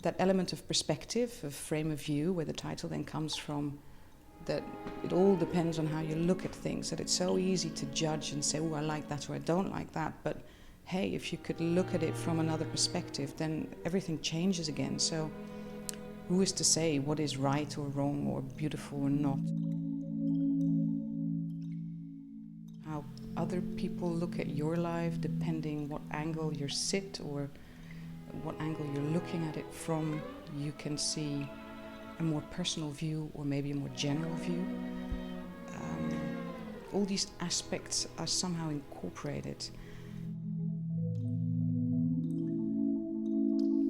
that element of perspective, of frame of view, where the title then comes from, that it all depends on how you look at things, that it's so easy to judge and say, oh, I like that or I don't like that, but hey, if you could look at it from another perspective, then everything changes again. So who is to say what is right or wrong or beautiful or not? How other people look at your life, depending what angle you sit or what angle you're looking at it from, you can see a more personal view or maybe a more general view. All these aspects are somehow incorporated.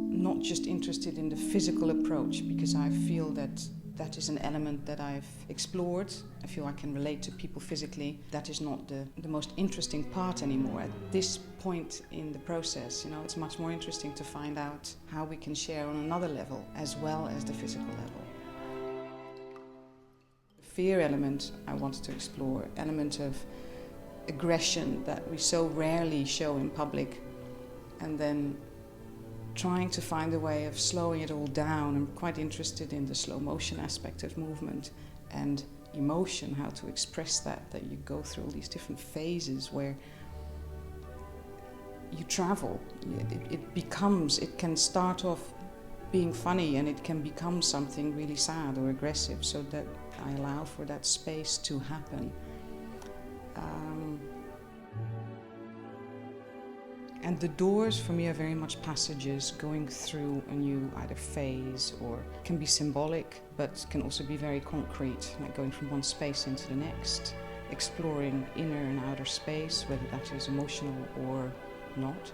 Not just interested in the physical approach, because I feel that that is an element that I've explored. I feel I can relate to people physically. That is not the most interesting part anymore. At this point in the process, it's much more interesting to find out how we can share on another level as well as the physical level. The fear element I wanted to explore, element of aggression that we so rarely show in public, and then trying to find a way of slowing it all down. I'm quite interested in the slow motion aspect of movement and emotion, how to express that you go through all these different phases where you travel. It can start off being funny and it can become something really sad or aggressive, so that I allow for that space to happen. And the doors for me are very much passages going through a new either phase, or can be symbolic but can also be very concrete, like going from one space into the next, exploring inner and outer space, whether that is emotional or not.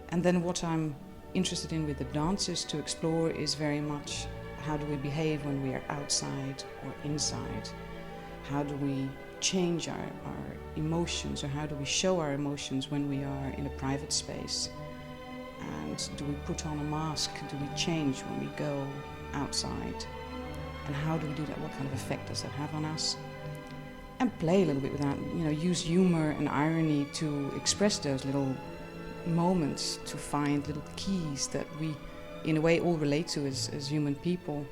And then what I'm interested in with the dancers to explore is very much how do we behave when we are outside or inside? How do we change our emotions, or how do we show our emotions when we are in a private space? And do we put on a mask? Do we change when we go outside? And how do we do that? What kind of effect does that have on us? And play a little bit with that, use humor and irony to express those little moments, to find little keys that we, in a way, all relate to as human people.